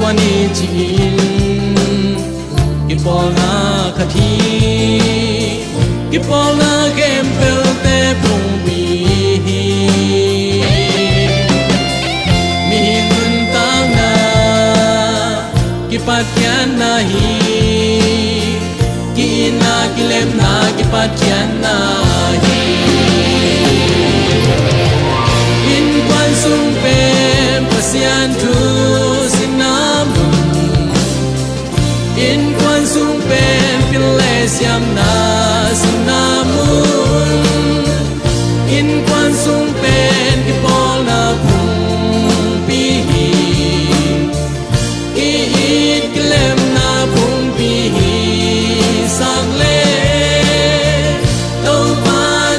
quan đi chín cái bỏ na khát hi cái bỏ na kem pel te phong bi mi nun tang na cái pat kian na hi ki na ki lem na cái pat kian na hi in quan sung pem pasian tu in quan sung pen pile siam na sinamun in quan sung pen ki pol na pung pi i it klem na pung pi sang le tau pan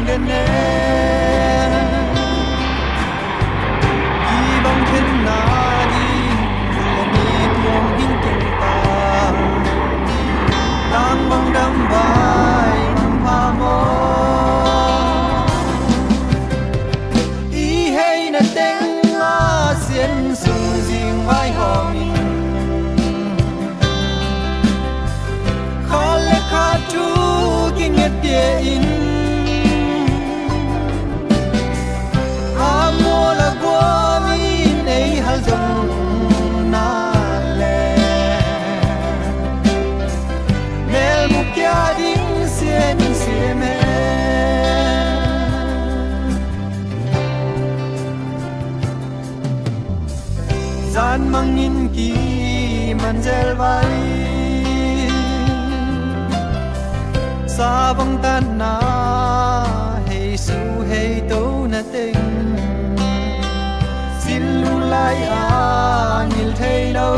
đen nè đi băng thiên na đi là đi buông hình chân ta đang băng đâm vai băng pha mô ý hay na tên la xiên sung riêng vai họ mình khó lẽ khó chú kinh nghiệm địa in mua là qua mi này hal dòng na lệ mel mu kia đinh xiên xiên mẹ gian mang in kỳ man zel vai sa băng tan na hey su hey tâu na tình xin lu lai à nhìn thấy đâu